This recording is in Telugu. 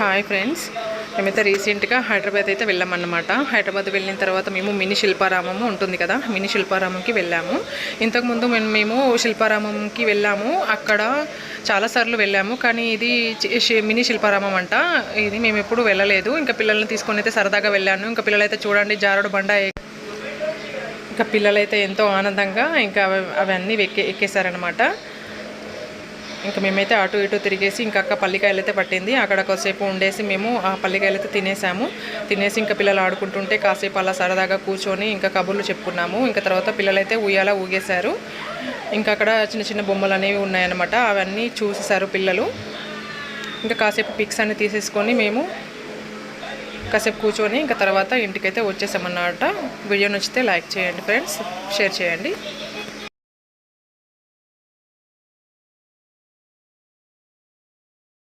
హాయ్ ఫ్రెండ్స్, మేమైతే రీసెంట్గా హైదరాబాద్ అయితే వెళ్ళామన్నమాట. హైదరాబాద్ వెళ్ళిన తర్వాత మేము మినీ శిల్పారామము ఉంటుంది కదా, మినీ శిల్పారామంకి వెళ్ళాము. ఇంతకుముందు మేము శిల్పారామంకి వెళ్ళాము, అక్కడ చాలాసార్లు వెళ్ళాము. కానీ ఇది మినీ శిల్పారామం అంట. ఇది మేము ఎప్పుడు వెళ్ళలేదు. ఇంకా పిల్లల్ని తీసుకొని అయితే సరదాగా వెళ్ళాను. ఇంకా పిల్లలైతే చూడండి జారుడు బండ, ఇంకా పిల్లలైతే ఎంతో ఆనందంగా ఇంకా అవన్నీ ఎక్కేసారనమాట. ఇంకా మేమైతే అటు ఇటు తిరిగేసి ఇంకా అక్క పల్లికాయలు అయితే పట్టింది. అక్కడ కొద్దిసేపు ఉండేసి మేము ఆ పల్లికాయలు అయితే తినేసి ఇంకా పిల్లలు ఆడుకుంటుంటే కాసేపు అలా సరదాగా కూర్చొని ఇంకా కబుర్లు చెప్పుకున్నాము. ఇంకా తర్వాత పిల్లలైతే ఉయ్యాల ఊగేశారు. ఇంకా అక్కడ చిన్న చిన్న బొమ్మలు అనేవి ఉన్నాయన్నమాట, అవన్నీ చూసేశారు పిల్లలు. ఇంకా కాసేపు పిక్స్ అన్ని తీసేసుకొని మేము కాసేపు కూర్చొని ఇంకా తర్వాత ఇంటికైతే వచ్చేసామన్నమాట. వీడియో నచ్చితే లైక్ చేయండి ఫ్రెండ్స్, షేర్ చేయండి.